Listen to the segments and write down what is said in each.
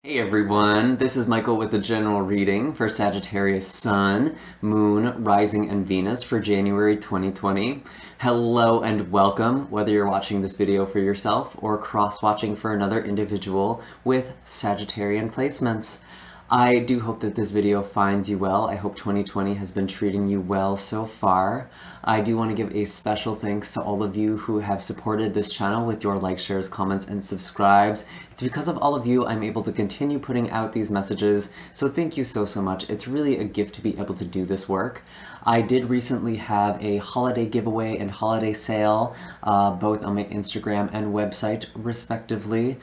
Hey everyone, this is Michael with the general reading for Sagittarius Sun, Moon, Rising, and Venus for January 2020. Hello and welcome, whether you're watching this video for yourself or cross-watching for another individual with Sagittarian placements. I do hope that this video finds you well. I hope 2020 has been treating you well so far. I do want to give a special thanks to all of you who have supported this channel with your likes, shares, comments, and subscribes. It's because of all of you I'm able to continue putting out these messages, so thank you so much. It's really a gift to be able to do this work. I did recently have a holiday giveaway and holiday sale, both on my Instagram and website, respectively.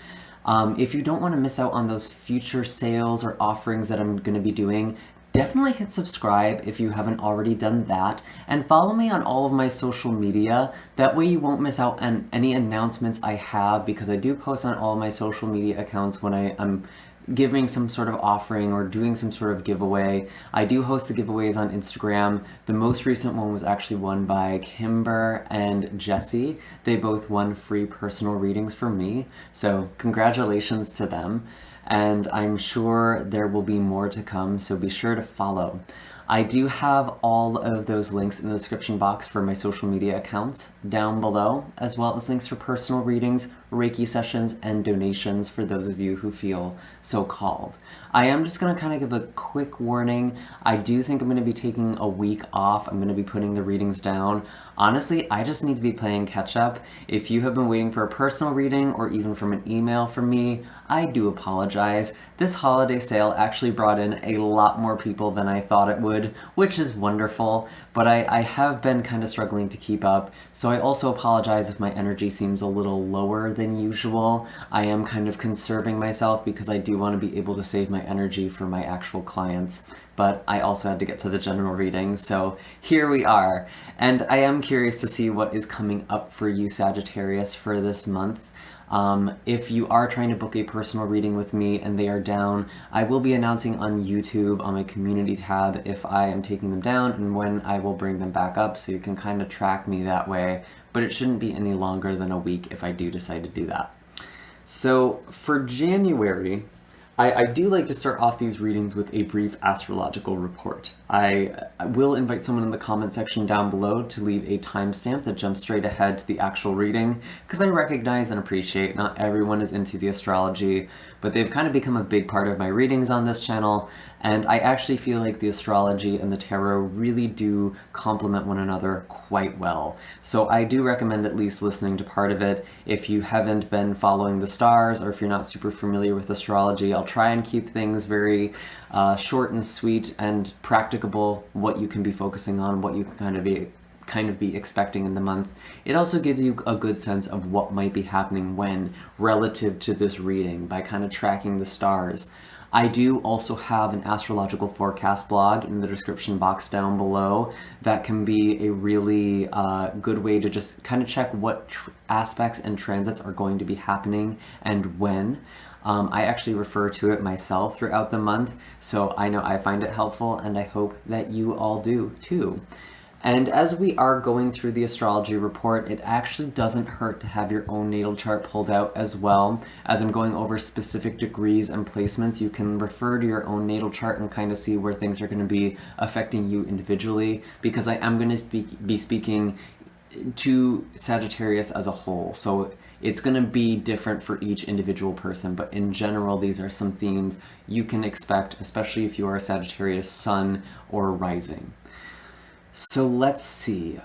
If you don't want to miss out on those future sales or offerings that I'm going to be doing, definitely hit subscribe if you haven't already done that, and follow me on all of my social media. That way you won't miss out on any announcements I have, because I do post on all of my social media accounts when I'm giving some sort of offering or doing some sort of giveaway. I do host the giveaways on Instagram. The most recent one was actually won by Kimber and Jesse. They both won free personal readings from me, so congratulations to them. And I'm sure there will be more to come, so be sure to follow. I do have all of those links in the description box for my social media accounts down below, as well as links for personal readings, Reiki sessions, and donations for those of you who feel so called. I am just going to kind of give a quick warning. I do think I'm going to be taking a week off. I'm going to be putting the readings down. Honestly, I just need to be playing catch up. If you have been waiting for a personal reading or even from an email from me, I do apologize. This holiday sale actually brought in a lot more people than I thought it would, which is wonderful, but I have been kind of struggling to keep up, so I also apologize if my energy seems a little lower than usual. I am kind of conserving myself because I do want to be able to save my energy for my actual clients, but I also had to get to the general reading, so here we are. And I am curious to see what is coming up for you, Sagittarius, for this month. If you are trying to book a personal reading with me and they are down, I will be announcing on YouTube on my community tab if I am taking them down and when I will bring them back up, so you can kind of track me that way, but it shouldn't be any longer than a week if I do decide to do that. So for January, I do like to start off these readings with a brief astrological report. I will invite someone in the comment section down below to leave a timestamp that jumps straight ahead to the actual reading, because I recognize and appreciate not everyone is into the astrology, but they've kind of become a big part of my readings on this channel, and I actually feel like the astrology and the tarot really do complement one another quite well. So I do recommend at least listening to part of it. If you haven't been following the stars, or if you're not super familiar with astrology, I'll try and keep things very short and sweet and practicable, what you can be focusing on, what you can kind of be expecting in the month. It also gives you a good sense of what might be happening when relative to this reading by kind of tracking the stars. I do also have an astrological forecast blog in the description box down below that can be a really good way to just kind of check what aspects and transits are going to be happening and when. I actually refer to it myself throughout the month, so I know I find it helpful, and I hope that you all do too. And as we are going through the astrology report, it actually doesn't hurt to have your own natal chart pulled out as well. As I'm going over specific degrees and placements, you can refer to your own natal chart and kind of see where things are going to be affecting you individually, because I am going to be speaking to Sagittarius as a whole. So it's going to be different for each individual person, but in general, these are some themes you can expect, especially if you are a Sagittarius Sun or Rising. So let's see.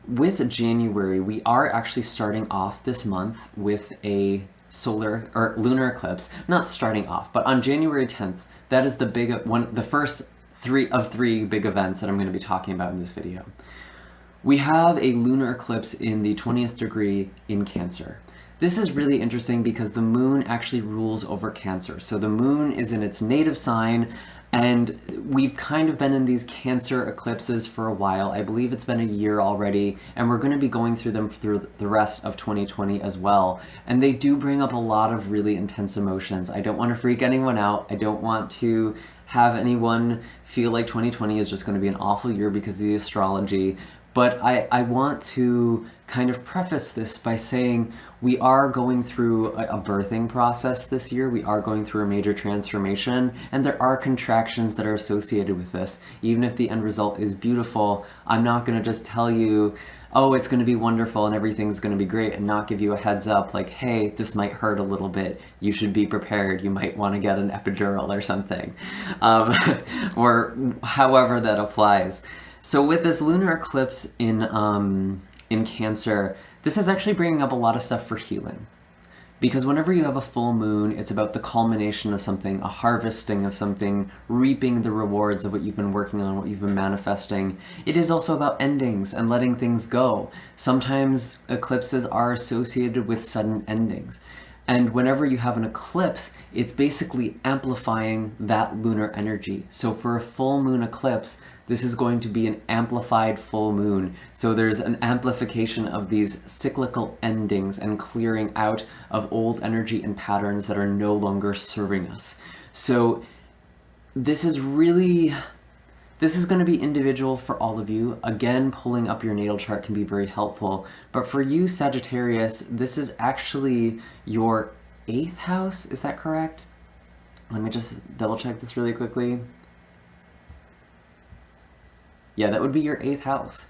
With January, we are actually starting off this month with a solar or lunar eclipse. Not starting off, but on January 10th, that is the first of three big events that I'm going to be talking about in this video. We have a lunar eclipse in the 20th degree in Cancer. This is really interesting because the moon actually rules over Cancer. So the moon is in its native sign, and we've kind of been in these Cancer eclipses for a while. I believe it's been a year already, and we're going to be going through them through the rest of 2020 as well. And they do bring up a lot of really intense emotions. I don't want to freak anyone out. I don't want to have anyone feel like 2020 is just going to be an awful year because of the astrology. But I want to kind of preface this by saying we are going through a birthing process this year. We are going through a major transformation, and there are contractions that are associated with this. Even if the end result is beautiful, I'm not going to just tell you, oh, it's going to be wonderful and everything's going to be great, and not give you a heads up like, hey, this might hurt a little bit. You should be prepared. You might want to get an epidural or something, or however that applies. So with this lunar eclipse in Cancer, this is actually bringing up a lot of stuff for healing. Because whenever you have a full moon, it's about the culmination of something, a harvesting of something, reaping the rewards of what you've been working on, what you've been manifesting. It is also about endings and letting things go. Sometimes eclipses are associated with sudden endings. And whenever you have an eclipse, it's basically amplifying that lunar energy. So for a full moon eclipse, this is going to be an amplified full moon. So there's an amplification of these cyclical endings and clearing out of old energy and patterns that are no longer serving us. So this is going to be individual for all of you. Again, pulling up your natal chart can be very helpful. But for you, Sagittarius, this is actually your 8th house. Is that correct? Let me just double check this really quickly. Yeah, that would be your 8th house.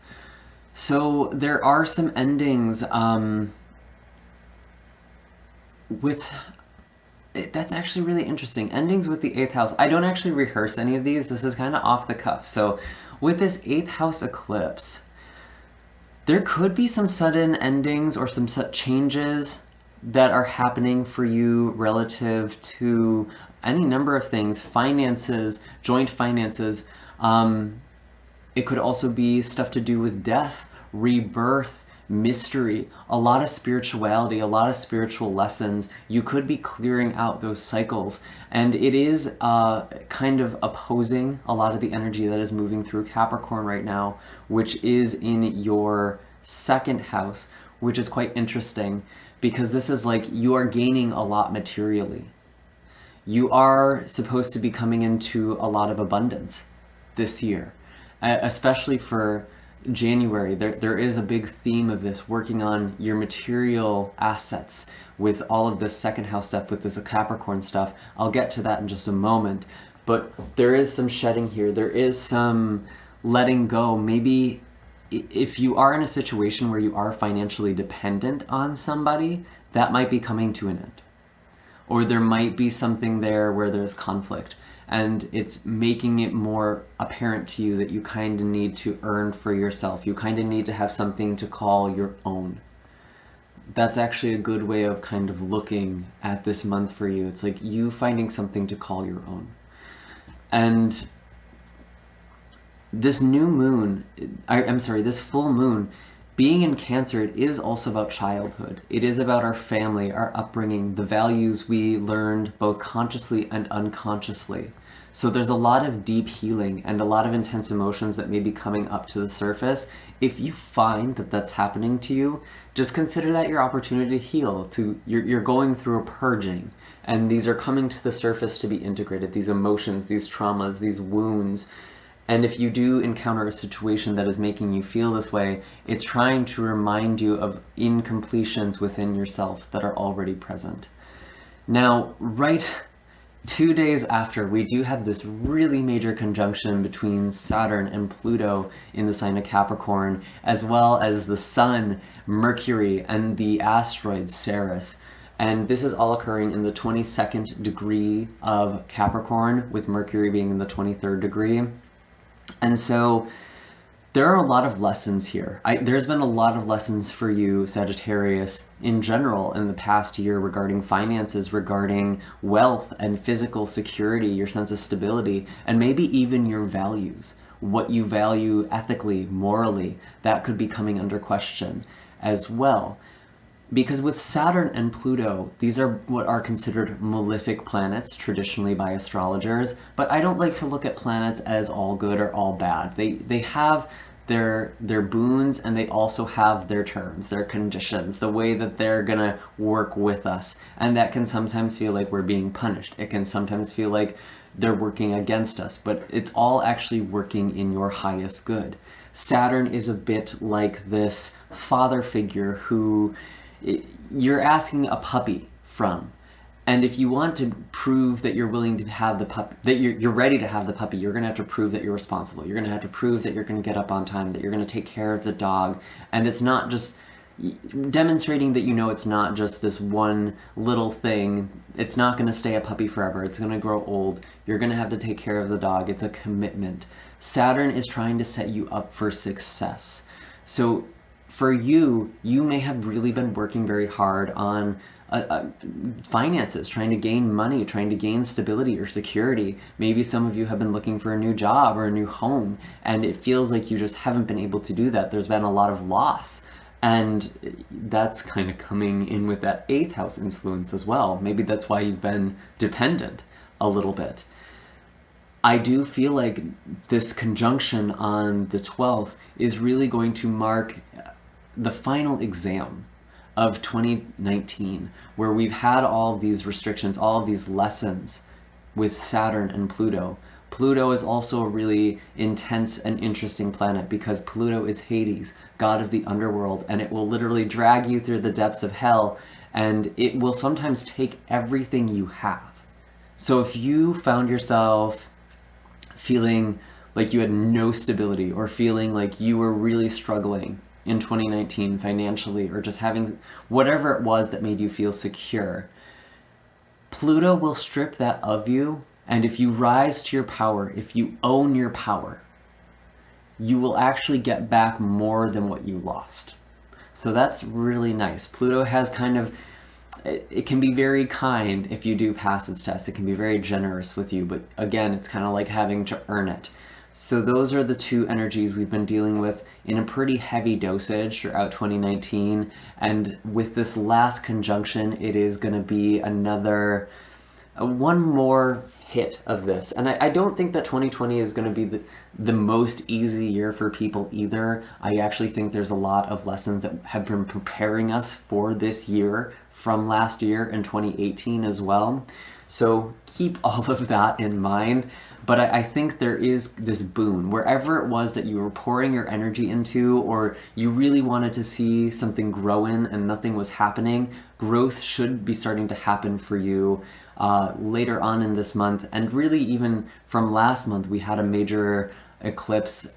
So there are some endings that's actually really interesting. Endings with the 8th house. I don't actually rehearse any of these. This is kind of off the cuff. So with this 8th house eclipse, there could be some sudden endings or some changes that are happening for you relative to any number of things. Finances, joint finances. It could also be stuff to do with death, rebirth, mystery, a lot of spirituality, a lot of spiritual lessons. You could be clearing out those cycles. And it is kind of opposing a lot of the energy that is moving through Capricorn right now, which is in your 2nd house, which is quite interesting because this is like you are gaining a lot materially. You are supposed to be coming into a lot of abundance this year. Especially for January, there is a big theme of this, working on your material assets with all of this 2nd house stuff, with this Capricorn stuff. I'll get to that in just a moment, but there is some shedding here. There is some letting go. Maybe if you are in a situation where you are financially dependent on somebody, that might be coming to an end. Or there might be something there where there's conflict. And it's making it more apparent to you that you kind of need to earn for yourself. You kind of need to have something to call your own. That's actually a good way of kind of looking at this month for you. It's like you finding something to call your own. And this new moon, this full moon, being in Cancer, it is also about childhood. It is about our family, our upbringing, the values we learned both consciously and unconsciously. So there's a lot of deep healing and a lot of intense emotions that may be coming up to the surface. If you find that that's happening to you, just consider that your opportunity to heal. You're going through a purging, and these are coming to the surface to be integrated, these emotions, these traumas, these wounds. And if you do encounter a situation that is making you feel this way, it's trying to remind you of incompletions within yourself that are already present. Now, right 2 days after, we do have this really major conjunction between Saturn and Pluto in the sign of Capricorn, as well as the Sun, Mercury, and the asteroid Ceres. And this is all occurring in the 22nd degree of Capricorn, with Mercury being in the 23rd degree. And so there are a lot of lessons here. There's been a lot of lessons for you, Sagittarius, in general in the past year regarding finances, regarding wealth and physical security, your sense of stability, and maybe even your values, what you value ethically, morally. That could be coming under question as well. Because with Saturn and Pluto, these are what are considered malefic planets traditionally by astrologers, but I don't like to look at planets as all good or all bad. They have their boons, and they also have their terms, their conditions, the way that they're gonna work with us. And that can sometimes feel like we're being punished. It can sometimes feel like they're working against us, but it's all actually working in your highest good. Saturn is a bit like this father figure who you're asking a puppy from. And if you want to prove that you're willing to have the puppy, that you're ready to have the puppy, you're going to have to prove that you're responsible. You're going to have to prove that you're going to get up on time, that you're going to take care of the dog. And it's not just demonstrating that you know it's not just this one little thing. It's not going to stay a puppy forever. It's going to grow old. You're going to have to take care of the dog. It's a commitment. Saturn is trying to set you up for success. So for you may have really been working very hard on finances, trying to gain money, trying to gain stability or security. Maybe some of you have been looking for a new job or a new home, and it feels like you just haven't been able to do that. There's been a lot of loss, and that's kind of coming in with that 8th house influence as well. Maybe that's why you've been dependent a little bit. I do feel like this conjunction on the 12th is really going to mark the final exam of 2019, where we've had all these restrictions, all of these lessons with Saturn and Pluto. Pluto is also a really intense and interesting planet because Pluto is Hades, god of the underworld, and it will literally drag you through the depths of hell, and it will sometimes take everything you have. So if you found yourself feeling like you had no stability, or feeling like you were really struggling in 2019 financially, or just having whatever it was that made you feel secure, Pluto will strip that of you. And if you rise to your power, if you own your power, you will actually get back more than what you lost. So that's really nice. Pluto has kind of, it can be very kind if you do pass its test. It can be very generous with you, but again, it's kind of like having to earn it. So those are the two energies we've been dealing with in a pretty heavy dosage throughout 2019. And with this last conjunction, it is going to be another, one more hit of this. And I don't think that 2020 is going to be the most easy year for people either. I actually think there's a lot of lessons that have been preparing us for this year from last year in 2018 as well. So keep all of that in mind. But I think there is this boon, wherever it was that you were pouring your energy into, or you really wanted to see something grow in and nothing was happening, growth should be starting to happen for you later on in this month. And really even from last month, we had a major eclipse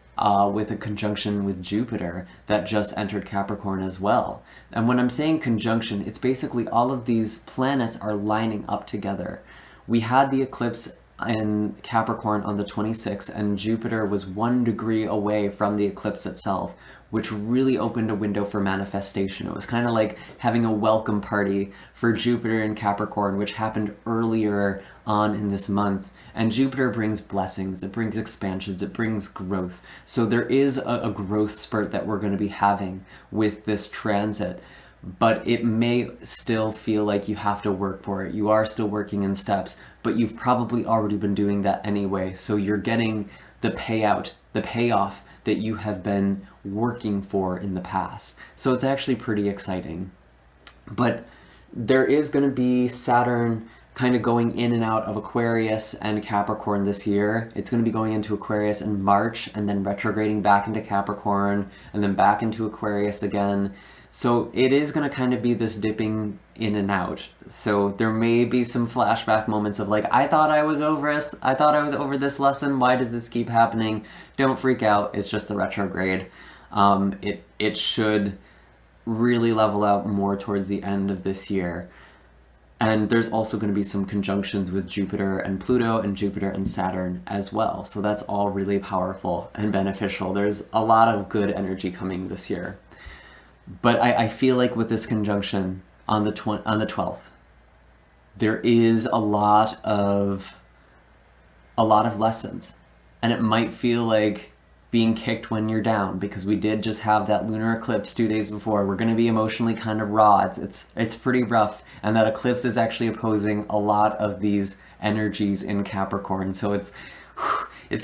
with a conjunction with Jupiter that just entered Capricorn as well. And when I'm saying conjunction, it's basically all of these planets are lining up together. We had the eclipse in Capricorn on the 26th, and Jupiter was 1 degree away from the eclipse itself, which really opened a window for manifestation. It was kind of like having a welcome party for Jupiter in Capricorn, which happened earlier on in this month. And Jupiter brings blessings, it brings expansions, it brings growth. So there is a growth spurt that we're going to be having with this transit. But it may still feel like you have to work for it. You are still working in steps, but you've probably already been doing that anyway. So you're getting the payout, the payoff that you have been working for in the past. So it's actually pretty exciting. But there is going to be Saturn kind of going in and out of Aquarius and Capricorn this year. It's going to be going into Aquarius in March and then retrograding back into Capricorn and then back into Aquarius again. So it is going to kind of be this dipping in and out. So there may be some flashback moments of like, I thought I was over this lesson. Why does this keep happening? Don't freak out. It's just the retrograde. It should really level out more towards the end of this year. And there's also going to be some conjunctions with Jupiter and Pluto and Jupiter and Saturn as well. So that's all really powerful and beneficial. There's a lot of good energy coming this year. But I feel like with this conjunction on the 12th, there is a lot of lessons, and it might feel like being kicked when you're down, because we did just have that lunar eclipse 2 days before. We're going to be emotionally kind of raw. It's pretty rough, and that eclipse is actually opposing a lot of these energies in Capricorn. So it's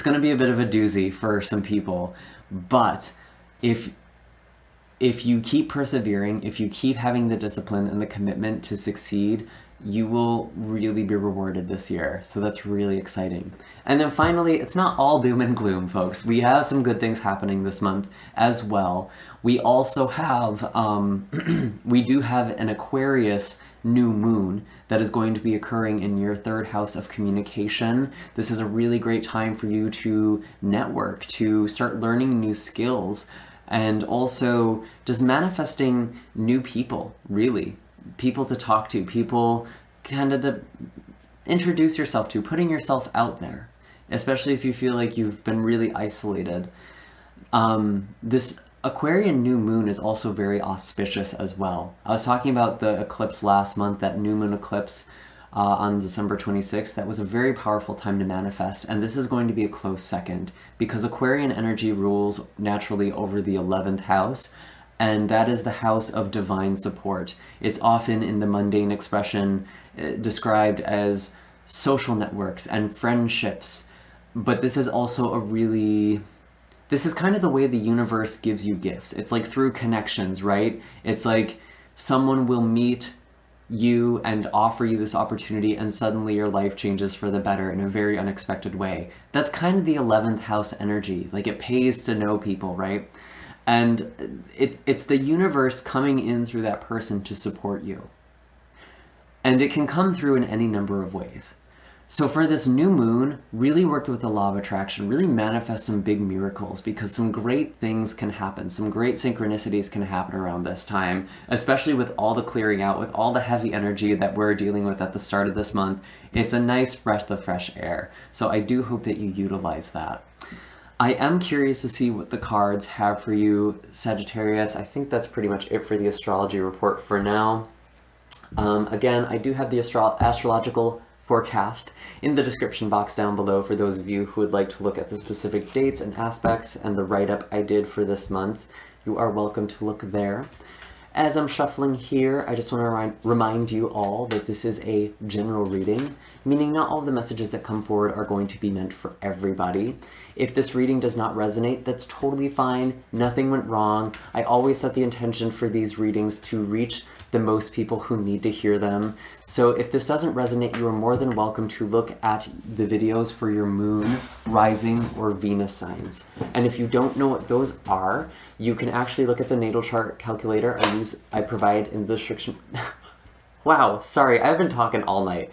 going to be a bit of a doozy for some people. But if you keep persevering, if you keep having the discipline and the commitment to succeed, you will really be rewarded this year. So that's really exciting. And then finally, it's not all doom and gloom, folks. We have some good things happening this month as well. We also have, we do have an Aquarius new moon that is going to be occurring in your third house of communication. This is a really great time for you to network, to start learning new skills, and also just manifesting new people, really. People to talk to, people kind of to introduce yourself to, putting yourself out there, especially if you feel like you've been really isolated. This Aquarian new moon is also very auspicious as well. I was talking about the eclipse last month, that new moon eclipse on December 26th. That was a very powerful time to manifest, and this is going to be a close second because Aquarian energy rules naturally over the 11th house, and that is the house of divine support. It's often in the mundane expression described as social networks and friendships, but this is also this is kind of the way the universe gives you gifts. It's like through connections, right? It's like someone will meet you and offer you this opportunity, and suddenly your life changes for the better in a very unexpected way. That's kind of the 11th house energy. Like, it pays to know people, right? And it's the universe coming in through that person to support you. And it can come through in any number of ways. So for this new moon, really work with the law of attraction, really manifest some big miracles, because some great things can happen. Some great synchronicities can happen around this time, especially with all the clearing out, with all the heavy energy that we're dealing with at the start of this month. It's a nice breath of fresh air. So I do hope that you utilize that. I am curious to see what the cards have for you, Sagittarius. I think that's pretty much it for the astrology report for now. Again, I do have the astrological forecast in the description box down below for those of you who would like to look at the specific dates and aspects and the write-up I did for this month. You are welcome to look there. As I'm shuffling here, I just want to remind you all that this is a general reading, meaning not all the messages that come forward are going to be meant for everybody. If this reading does not resonate, that's totally fine. Nothing went wrong. I always set the intention for these readings to reach the most people who need to hear them. So if this doesn't resonate, you are more than welcome to look at the videos for your moon, rising, or Venus signs. And if you don't know what those are, you can actually look at the natal chart calculator I provide in the description. Wow, sorry, I've been talking all night.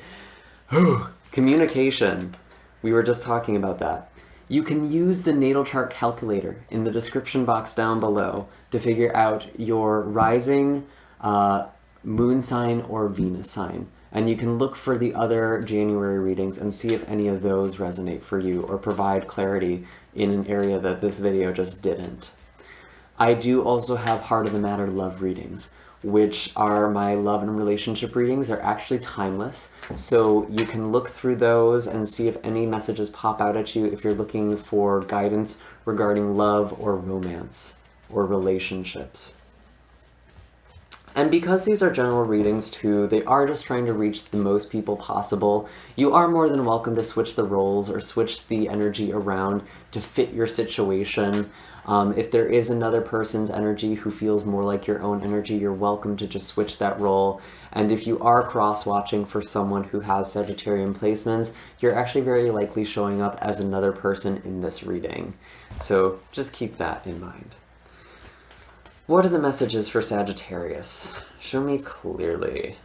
Communication. We were just talking about that. You can use the natal chart calculator in the description box down below to figure out your rising, moon sign, or Venus sign. And you can look for the other January readings and see if any of those resonate for you or provide clarity in an area that this video just didn't. I do also have Heart of the Matter love readings, which are my love and relationship readings. They're actually timeless, so you can look through those and see if any messages pop out at you if you're looking for guidance regarding love or romance or relationships. And because these are general readings too, they are just trying to reach the most people possible. You are more than welcome to switch the roles or switch the energy around to fit your situation. If there is another person's energy who feels more like your own energy, you're welcome to just switch that role. And if you are cross-watching for someone who has Sagittarian placements, you're actually very likely showing up as another person in this reading. So just keep that in mind. What are the messages for Sagittarius? Show me clearly.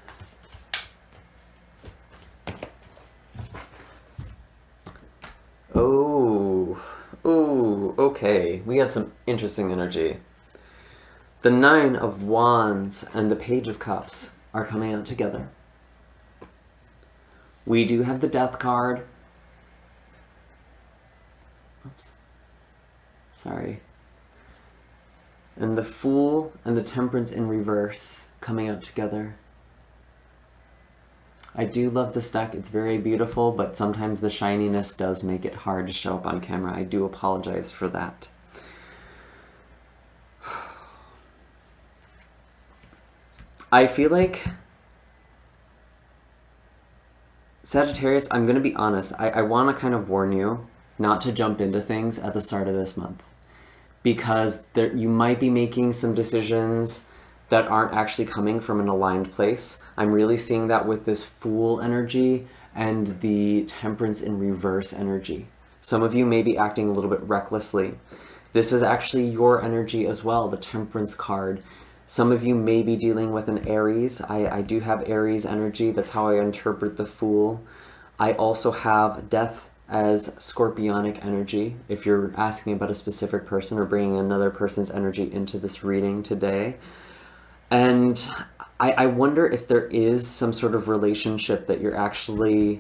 Oh, okay. We have some interesting energy. The Nine of Wands and the Page of Cups are coming out together. We do have the Death card. Oops. Sorry. And the Fool and the Temperance in reverse coming out together. I do love this deck. It's very beautiful, but sometimes the shininess does make it hard to show up on camera. I do apologize for that. I feel like Sagittarius, I'm going to be honest, I want to kind of warn you not to jump into things at the start of this month. Because you might be making some decisions that aren't actually coming from an aligned place. I'm really seeing that with this Fool energy and the Temperance in reverse energy. Some of you may be acting a little bit recklessly. This is actually your energy as well, the Temperance card. Some of you may be dealing with an Aries. I do have Aries energy. That's how I interpret the Fool. I also have Death as Scorpionic energy, if you're asking about a specific person or bringing another person's energy into this reading today. And I wonder if there is some sort of relationship that you're actually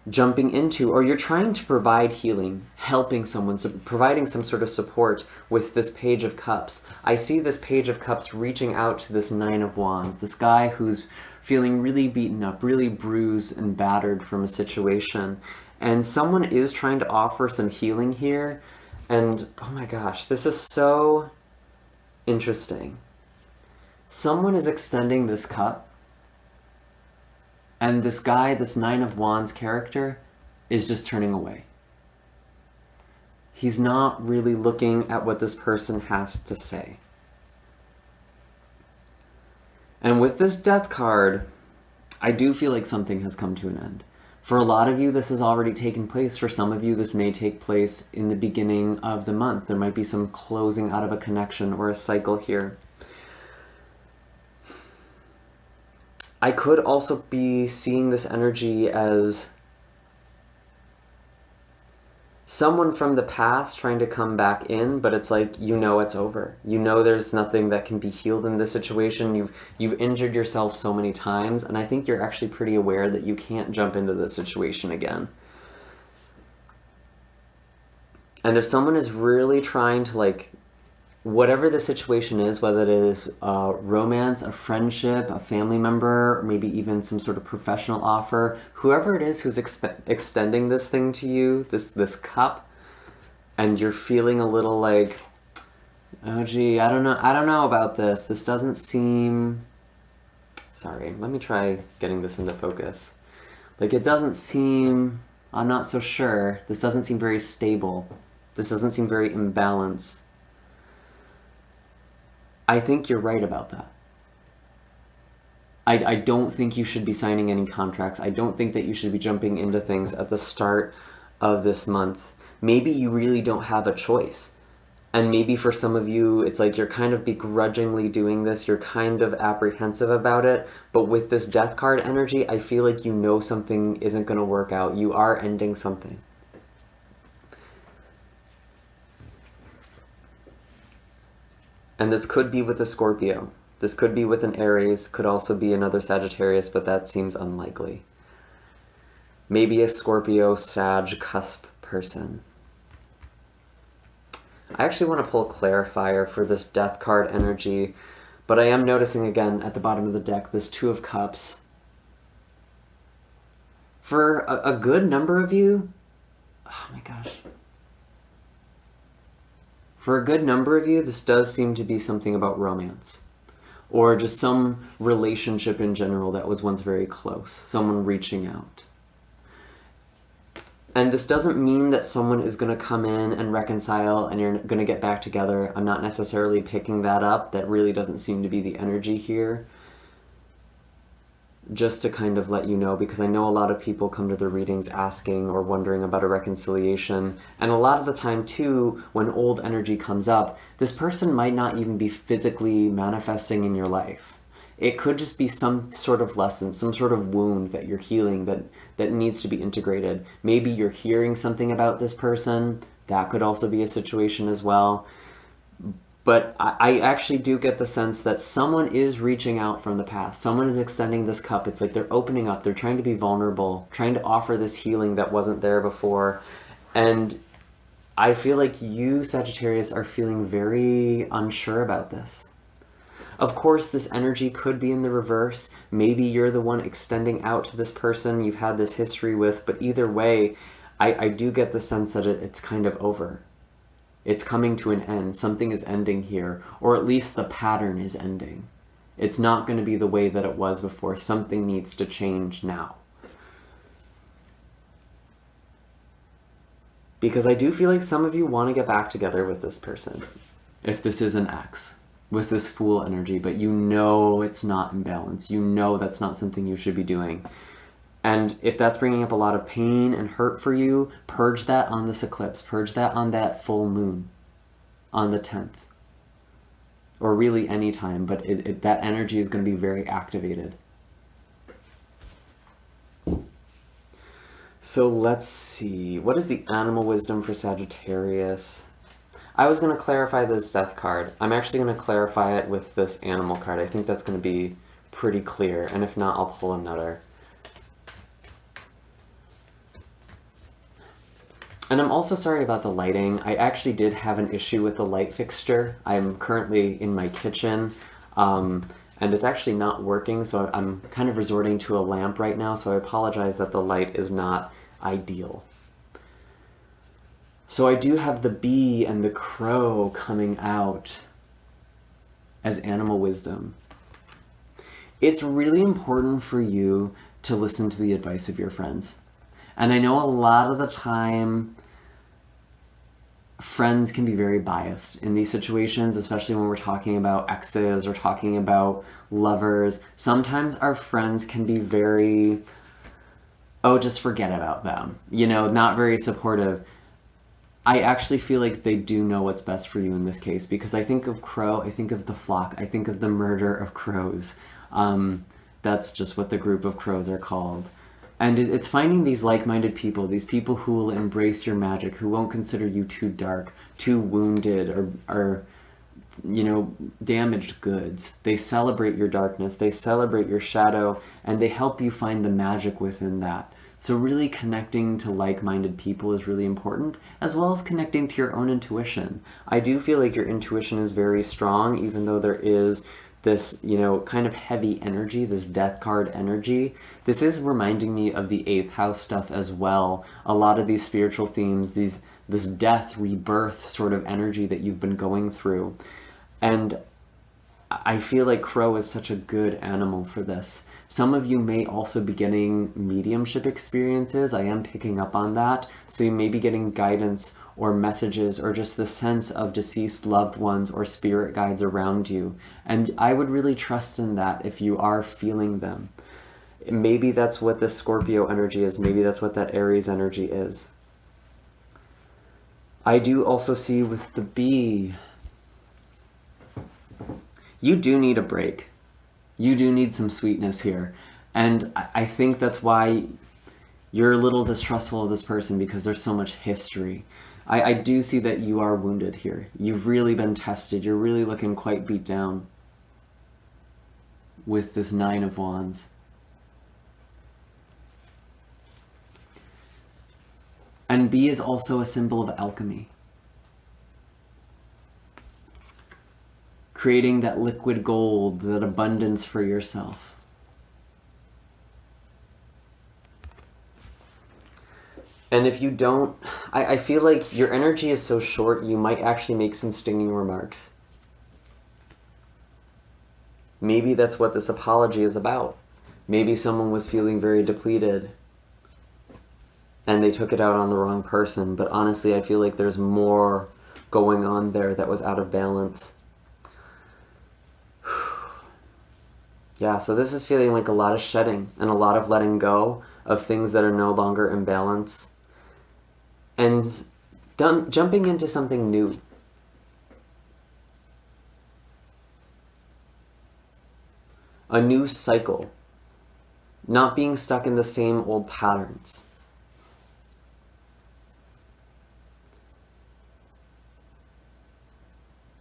jumping into, or you're trying to provide healing, helping someone, providing some sort of support with this Page of Cups. I see this Page of Cups reaching out to this Nine of Wands, this guy who's feeling really beaten up, really bruised and battered from a situation. And someone is trying to offer some healing here. And oh my gosh, this is so interesting. Someone is extending this cup, and this guy, this Nine of Wands character, is just turning away. He's not really looking at what this person has to say. And with this Death card, I do feel like something has come to an end. For a lot of you, this has already taken place. For some of you, this may take place in the beginning of the month. There might be some closing out of a connection or a cycle here. I could also be seeing this energy as someone from the past trying to come back in, but it's like, you know, it's over. You know there's nothing that can be healed in this situation. You've injured yourself so many times, and I think you're actually pretty aware that you can't jump into this situation again. And if someone is really trying to, like, whatever the situation is, whether it is a romance, a friendship, a family member, or maybe even some sort of professional offer, whoever it is who's extending this thing to you, this cup, and you're feeling a little like, oh gee, I don't know about this. This doesn't seem, sorry, let me try getting this into focus. Like, it doesn't seem, I'm not so sure. This doesn't seem very stable. This doesn't seem very imbalanced. I think you're right about that. I don't think you should be signing any contracts. I don't think that you should be jumping into things at the start of this month. Maybe you really don't have a choice. And maybe for some of you, it's like you're kind of begrudgingly doing this. You're kind of apprehensive about it. But with this Death card energy, I feel like you know something isn't going to work out. You are ending something. And this could be with a Scorpio. This could be with an Aries, could also be another Sagittarius, but that seems unlikely. Maybe a Scorpio, Sag, cusp person. I actually want to pull a clarifier for this Death card energy, but I am noticing again at the bottom of the deck, this Two of Cups. For a good number of you, oh my gosh. For a good number of you, this does seem to be something about romance, or just some relationship in general that was once very close, someone reaching out. And this doesn't mean that someone is going to come in and reconcile and you're going to get back together. I'm not necessarily picking that up. That really doesn't seem to be the energy here. Just to kind of let you know, because I know a lot of people come to the readings asking or wondering about a reconciliation. And a lot of the time too, when old energy comes up, this person might not even be physically manifesting in your life. It could just be some sort of lesson, some sort of wound that you're healing that needs to be integrated. Maybe you're hearing something about this person. That could also be a situation as well. But I actually do get the sense that someone is reaching out from the past. Someone is extending this cup. It's like they're opening up. They're trying to be vulnerable, trying to offer this healing that wasn't there before. And I feel like you, Sagittarius, are feeling very unsure about this. Of course, this energy could be in the reverse. Maybe you're the one extending out to this person you've had this history with. But either way, I do get the sense that it's kind of over. It's coming to an end. Something is ending here, or at least the pattern is ending. It's not going to be the way that it was before. Something needs to change now. Because I do feel like some of you want to get back together with this person, if this is an ex. with this Fool energy, but you know it's not in balance. You know that's not something you should be doing. And if that's bringing up a lot of pain and hurt for you, purge that on this eclipse. Purge that on that full moon on the 10th. Or really any time, but that energy is going to be very activated. So let's see. What is the animal wisdom for Sagittarius? I was going to clarify this death card. I'm actually going to clarify it with this animal card. I think that's going to be pretty clear. And if not, I'll pull another. And I'm also sorry about the lighting. I actually did have an issue with the light fixture. I'm currently in my kitchen, and it's actually not working, so I'm kind of resorting to a lamp right now, so I apologize that the light is not ideal. So I do have the bee and the crow coming out as animal wisdom. It's really important for you to listen to the advice of your friends. And I know a lot of the time friends can be very biased in these situations, especially when we're talking about exes or talking about lovers. Sometimes our friends can be very, oh, just forget about them, you know, not very supportive. I actually feel like they do know what's best for you in this case, because I think of crow, I think of the flock, I think of the murder of crows. That's just what the group of crows are called. And it's finding these like-minded people, these people who will embrace your magic, who won't consider you too dark, too wounded, or you know, damaged goods. They celebrate your darkness, they celebrate your shadow, and they help you find the magic within that. So really connecting to like-minded people is really important, as well as connecting to your own intuition. I do feel like your intuition is very strong, even though there is this, you know, kind of heavy energy, this death card energy. This is reminding me of the 8th house stuff as well. A lot of these spiritual themes, this death, rebirth sort of energy that you've been going through. And I feel like crow is such a good animal for this. Some of you may also be getting mediumship experiences. I am picking up on that. So you may be getting guidance or messages or just the sense of deceased loved ones or spirit guides around you. And I would really trust in that if you are feeling them. Maybe that's what the Scorpio energy is. Maybe that's what that Aries energy is. I do also see with the bee, you do need a break. You do need some sweetness here. And I think that's why you're a little distrustful of this person, because there's so much history. I do see that you are wounded here. You've really been tested. You're really looking quite beat down with this 9 of Wands. And bee is also a symbol of alchemy. Creating that liquid gold, that abundance for yourself. And if you don't, I feel like your energy is so short, you might actually make some stinging remarks. Maybe that's what this apology is about. Maybe someone was feeling very depleted and they took it out on the wrong person. But honestly, I feel like there's more going on there that was out of balance. Yeah, so this is feeling like a lot of shedding and a lot of letting go of things that are no longer in balance. And jumping into something new. A new cycle. Not being stuck in the same old patterns.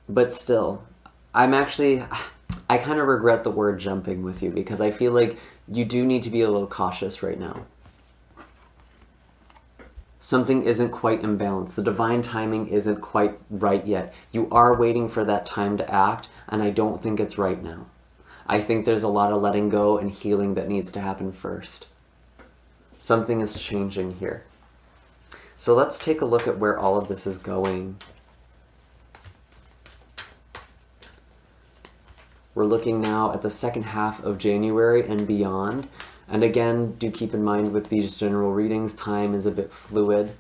But still, I kind of regret the word jumping with you, because I feel like you do need to be a little cautious right now. Something isn't quite in balance. The divine timing isn't quite right yet. You are waiting for that time to act, and I don't think it's right now. I think there's a lot of letting go and healing that needs to happen first. Something is changing here. So let's take a look at where all of this is going. We're looking now at the second half of January and beyond. And again, do keep in mind with these general readings, time is a bit fluid.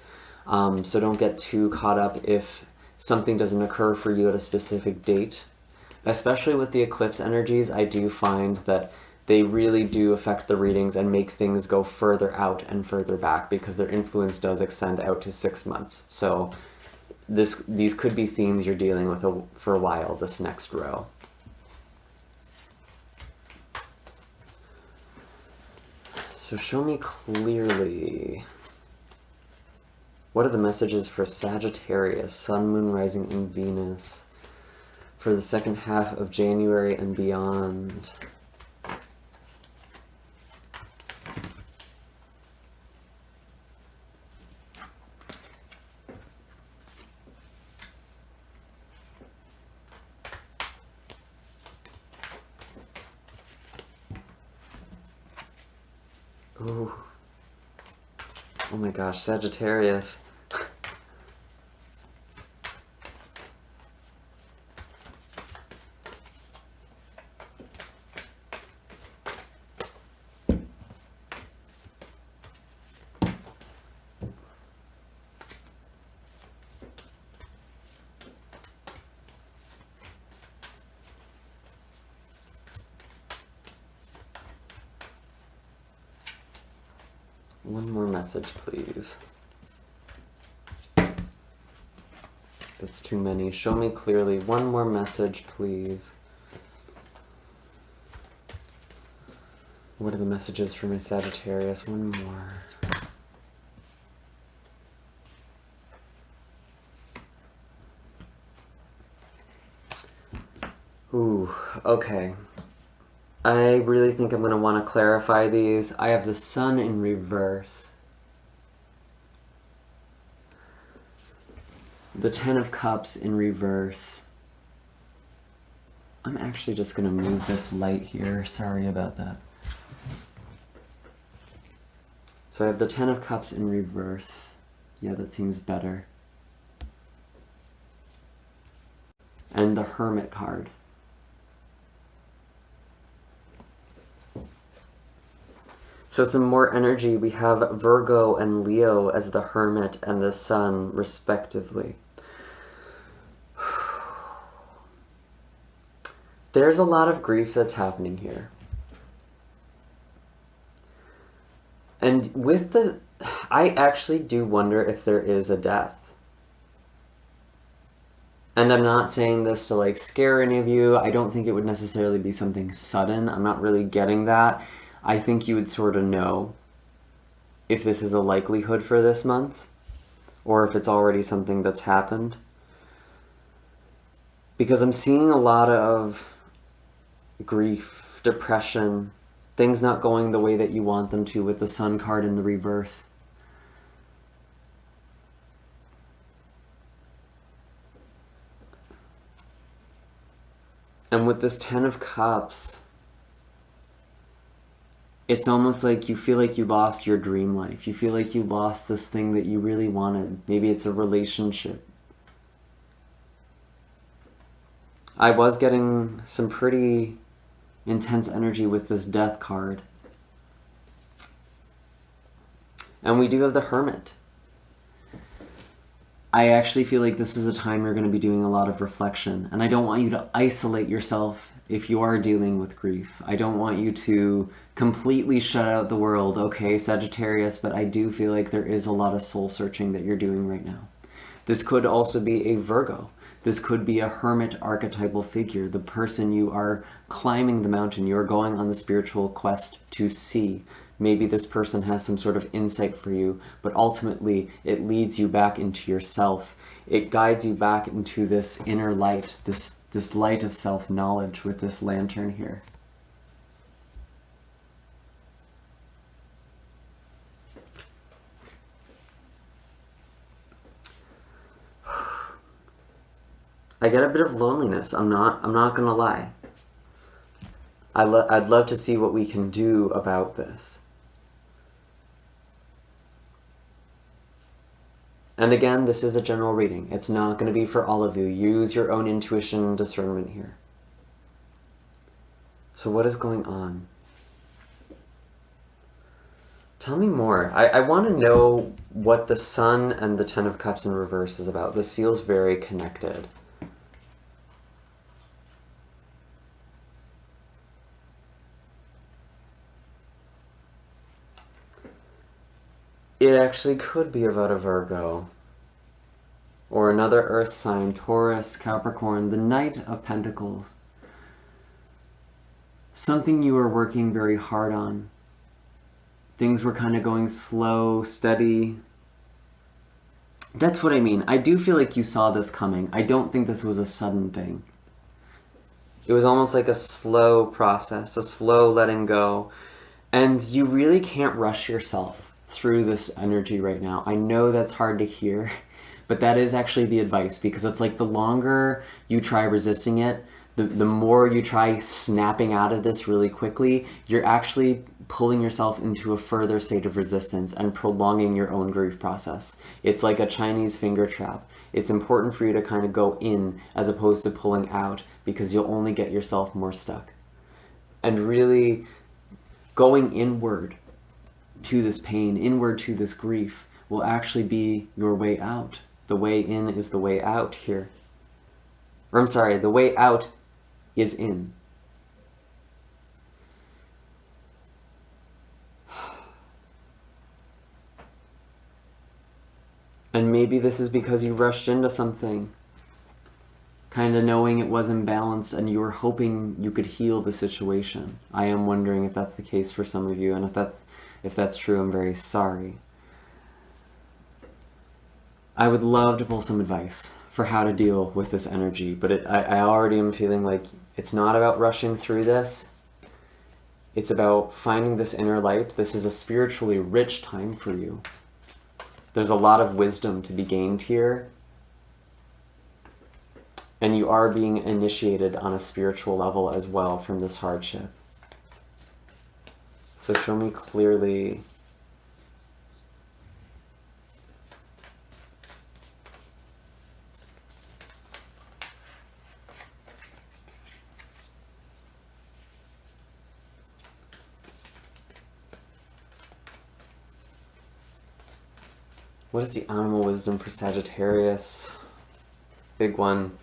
So don't get too caught up if something doesn't occur for you at a specific date. especially with the eclipse energies, I do find that they really do affect the readings and make things go further out and further back because their influence does extend out to 6 months. So these could be themes you're dealing with for a while, this next row. So show me clearly, what are the messages for Sagittarius, Sun, Moon, Rising, and Venus for the second half of January and beyond? Ooh. Oh my gosh, Sagittarius. One more message, please. That's too many. Show me clearly. One more message, please. What are the messages for my Sagittarius? One more. Ooh, okay. I really think I'm going to want to clarify these. I have the Sun in reverse. The Ten of Cups in reverse. I'm actually just going to move this light here. Sorry about that. So I have the Ten of Cups in reverse. Yeah, that seems better. And the Hermit card. So some more energy. We have Virgo and Leo as the Hermit and the Sun, respectively. There's a lot of grief that's happening here. And with the... I actually do wonder if there is a death. And I'm not saying this to like scare any of you. I don't think it would necessarily be something sudden. I'm not really getting that. I think you would sort of know if this is a likelihood for this month or if it's already something that's happened. Because I'm seeing a lot of grief, depression, things not going the way that you want them to with the Sun card in the reverse. And with this Ten of Cups, it's almost like you feel like you lost your dream life. You feel like you lost this thing that you really wanted. Maybe it's a relationship. I was getting some pretty intense energy with this Death card. And we do have the Hermit. I actually feel like this is a time you're going to be doing a lot of reflection. And I don't want you to isolate yourself if you are dealing with grief. I don't want you to completely shut out the world. Okay, Sagittarius, but I do feel like there is a lot of soul searching that you're doing right now. This could also be a Virgo. This could be a hermit archetypal figure, the person you are climbing the mountain. You're going on the spiritual quest to see. Maybe this person has some sort of insight for you, but ultimately it leads you back into yourself. It guides you back into this inner light, this light of self-knowledge with this lantern here. I get a bit of loneliness. I'm not gonna lie. I'd love to see what we can do about this. And again, this is a general reading. It's not going to be for all of you. Use your own intuition and discernment here. So what is going on? Tell me more. I want to know what the Sun and the Ten of Cups in reverse is about. This feels very connected. It actually could be about a Virgo. Or another earth sign, Taurus, Capricorn, the Knight of Pentacles. Something you were working very hard on. Things were kind of going slow, steady. That's what I mean. I do feel like you saw this coming. I don't think this was a sudden thing. It was almost like a slow process, a slow letting go. And you really can't rush yourself through this energy right now. I know that's hard to hear, but that is actually the advice, because it's like the longer you try resisting it, the more you try snapping out of this really quickly, you're actually pulling yourself into a further state of resistance and prolonging your own grief process. It's like a Chinese finger trap. It's important for you to kind of go in as opposed to pulling out, because you'll only get yourself more stuck. And really going inward to this pain, inward to this grief, will actually be your way out. The way in is the way out here. Or I'm sorry, the way out is in. And maybe this is because you rushed into something, kind of knowing it was imbalanced, and you were hoping you could heal the situation. I am wondering if that's the case for some of you, and if that's true, I'm very sorry. I would love to pull some advice for how to deal with this energy, but I already am feeling like it's not about rushing through this. It's about finding this inner light. This is a spiritually rich time for you. There's a lot of wisdom to be gained here. And you are being initiated on a spiritual level as well from this hardship. So show me clearly. What is the animal wisdom for Sagittarius? Big one.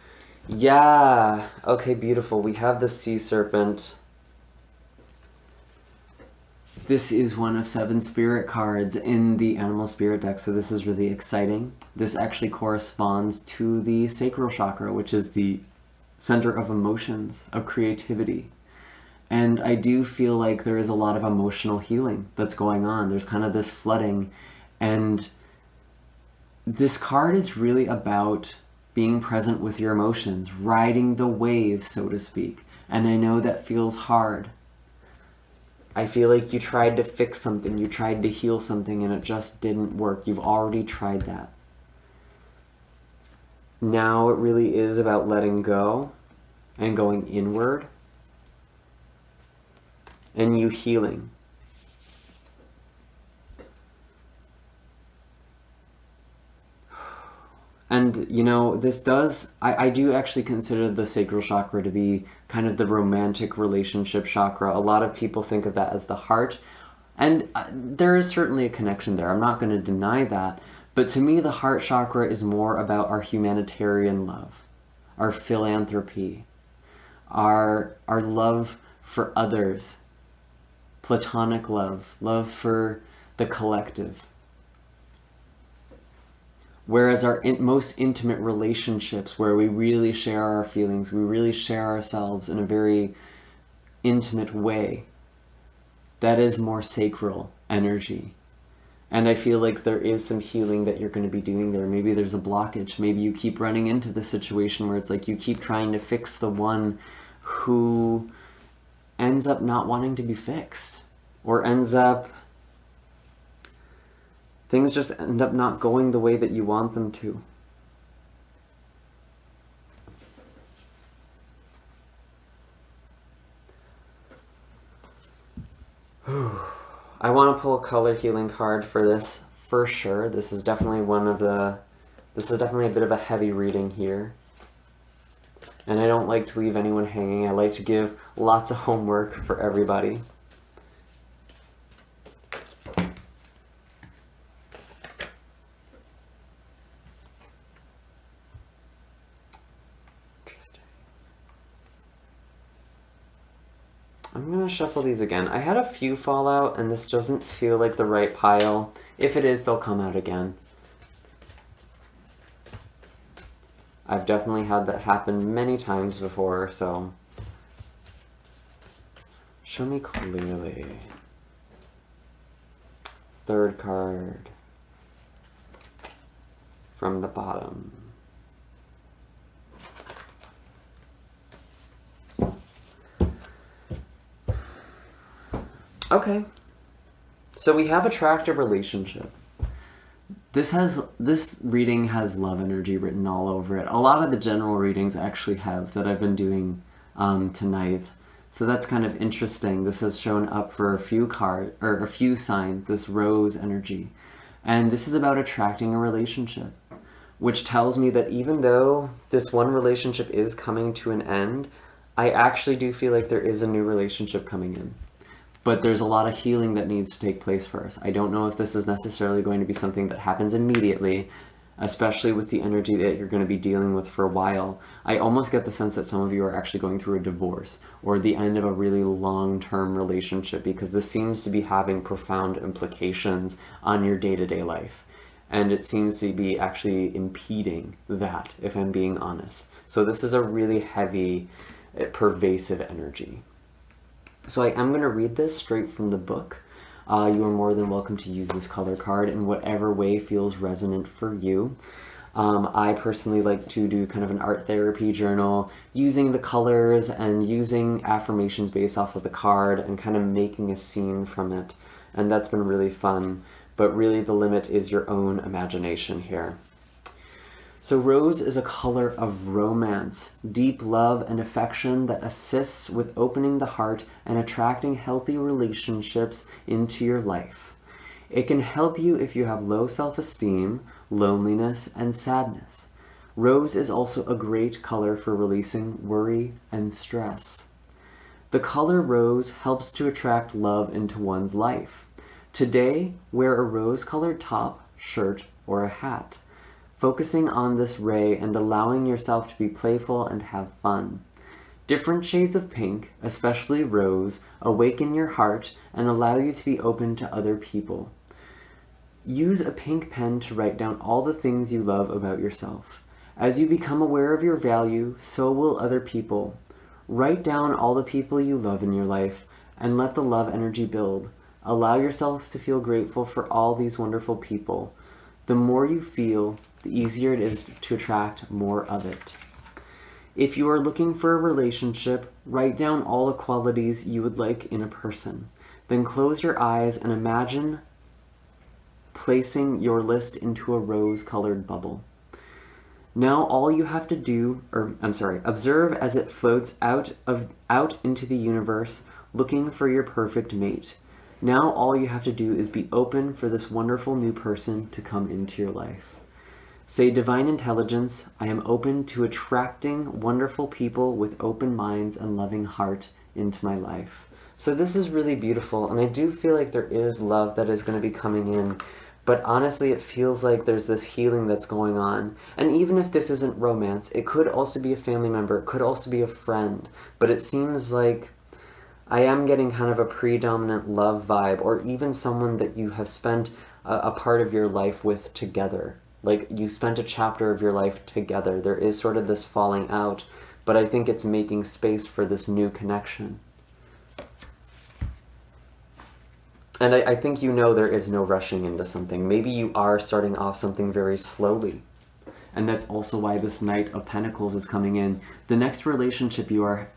Yeah, okay, beautiful. We have the sea serpent. This is one of 7 spirit cards in the animal spirit deck, so this is really exciting. This actually corresponds to the sacral chakra, which is the center of emotions, of creativity. And I do feel like there is a lot of emotional healing that's going on. There's kind of this flooding, and this card is really about being present with your emotions, riding the wave, so to speak. And I know that feels hard. I feel like you tried to fix something, you tried to heal something, and it just didn't work. You've already tried that. Now it really is about letting go and going inward, and you healing. And, you know, this does, I do actually consider the sacral chakra to be kind of the romantic relationship chakra. A lot of people think of that as the heart. And there is certainly a connection there. I'm not going to deny that. But to me, the heart chakra is more about our humanitarian love, our philanthropy, our love for others, platonic love, love for the collective. Whereas our most intimate relationships, where we really share our feelings, we really share ourselves in a very intimate way, that is more sacral energy. And I feel like there is some healing that you're going to be doing there. Maybe there's a blockage. Maybe you keep running into the situation where it's like you keep trying to fix the one who ends up not wanting to be fixed, or ends up, things just end up not going the way that you want them to. I want to pull a color healing card for this for sure. This is definitely a bit of a heavy reading here. And I don't like to leave anyone hanging. I like to give lots of homework for everybody. I'm going to shuffle these again. I had a few fall out, and this doesn't feel like the right pile. If it is, they'll come out again. I've definitely had that happen many times before, so show me clearly. Third card from the bottom. Okay, so we have attractive relationship. This reading has love energy written all over it. A lot of the general readings actually have that I've been doing tonight. So that's kind of interesting. This has shown up for a few signs, this rose energy. And this is about attracting a relationship, which tells me that even though this one relationship is coming to an end, I actually do feel like there is a new relationship coming in. But there's a lot of healing that needs to take place first. I don't know if this is necessarily going to be something that happens immediately, especially with the energy that you're going to be dealing with for a while. I almost get the sense that some of you are actually going through a divorce or the end of a really long-term relationship, because this seems to be having profound implications on your day-to-day life. And it seems to be actually impeding that, if I'm being honest. So this is a really heavy, pervasive energy. So I am going to read this straight from the book. You are more than welcome to use this color card in whatever way feels resonant for you. I personally like to do kind of an art therapy journal, using the colors and using affirmations based off of the card and kind of making a scene from it. And that's been really fun. But really the limit is your own imagination here. So rose is a color of romance, deep love and affection that assists with opening the heart and attracting healthy relationships into your life. It can help you if you have low self-esteem, loneliness, and sadness. Rose is also a great color for releasing worry and stress. The color rose helps to attract love into one's life. Today, wear a rose-colored top, shirt, or a hat, focusing on this ray and allowing yourself to be playful and have fun. Different shades of pink, especially rose, awaken your heart and allow you to be open to other people. Use a pink pen to write down all the things you love about yourself. As you become aware of your value, so will other people. Write down all the people you love in your life and let the love energy build. Allow yourself to feel grateful for all these wonderful people. The more you feel, the easier it is to attract more of it. If you are looking for a relationship, write down all the qualities you would like in a person. Then close your eyes and imagine placing your list into a rose-colored bubble. Now all you have to do, observe as it floats out into the universe, looking for your perfect mate. Now all you have to do is be open for this wonderful new person to come into your life. Say, Divine Intelligence, I am open to attracting wonderful people with open minds and loving heart into my life. So this is really beautiful, and I do feel like there is love that is going to be coming in, but honestly it feels like there's this healing that's going on. And even if this isn't romance, it could also be a family member, it could also be a friend, but it seems like I am getting kind of a predominant love vibe, or even someone that you have spent a part of your life with together. Like you spent a chapter of your life together. There is sort of this falling out, but I think it's making space for this new connection. And I think you know there is no rushing into something. Maybe you are starting off something very slowly. And that's also why this Knight of Pentacles is coming in. The next relationship you are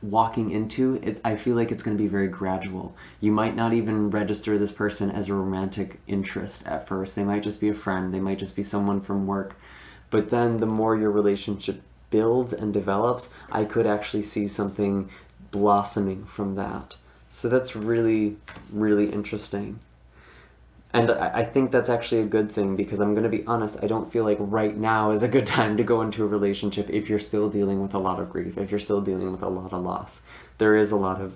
walking into, I feel like it's going to be very gradual. You might not even register this person as a romantic interest at first. They might just be a friend. They might just be someone from work. But then the more your relationship builds and develops, I could actually see something blossoming from that. So that's really, really interesting. And I think that's actually a good thing, because I'm going to be honest, I don't feel like right now is a good time to go into a relationship if you're still dealing with a lot of grief, if you're still dealing with a lot of loss. There is a lot of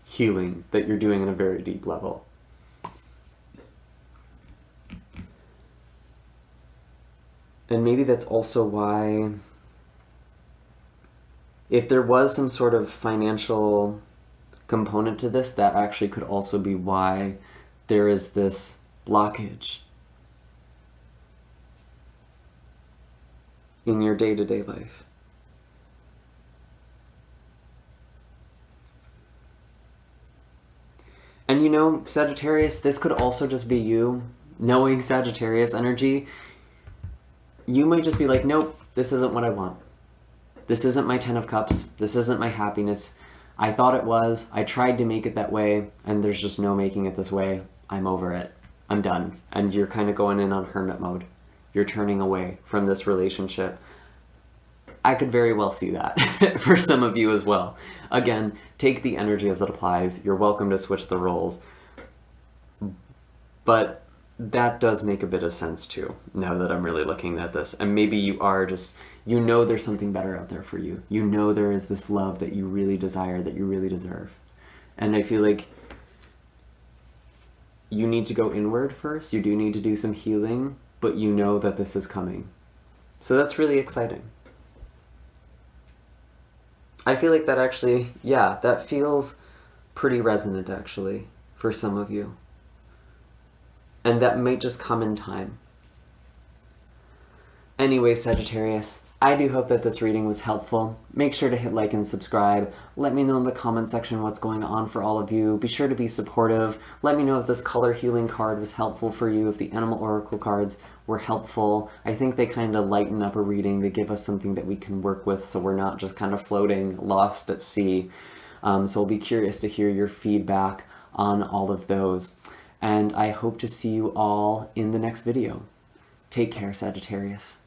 healing that you're doing at a very deep level. And maybe that's also why, if there was some sort of financial component to this, that actually could also be why there is this blockage in your day-to-day life. And you know, Sagittarius, this could also just be you knowing Sagittarius energy. You might just be like, nope, this isn't what I want. This isn't my 10 of Cups. This isn't my happiness. I thought it was. I tried to make it that way, and there's just no making it this way. I'm over it. I'm done. And you're kind of going in on hermit mode. You're turning away from this relationship. I could very well see that for some of you as well. Again, take the energy as it applies. You're welcome to switch the roles. But that does make a bit of sense too, now that I'm really looking at this. And maybe you are just, you know there's something better out there for you. You know there is this love that you really desire, that you really deserve. And I feel like you need to go inward first. You do need to do some healing, but you know that this is coming. So that's really exciting. I feel like that actually, yeah, that feels pretty resonant actually for some of you. And that might just come in time. Anyway, Sagittarius, I do hope that this reading was helpful. Make sure to hit like and subscribe. Let me know in the comment section what's going on for all of you. Be sure to be supportive. Let me know if this color healing card was helpful for you, if the animal oracle cards were helpful. I think they kind of lighten up a reading. They give us something that we can work with so we're not just kind of floating lost at sea. So I'll be curious to hear your feedback on all of those. And I hope to see you all in the next video. Take care, Sagittarius.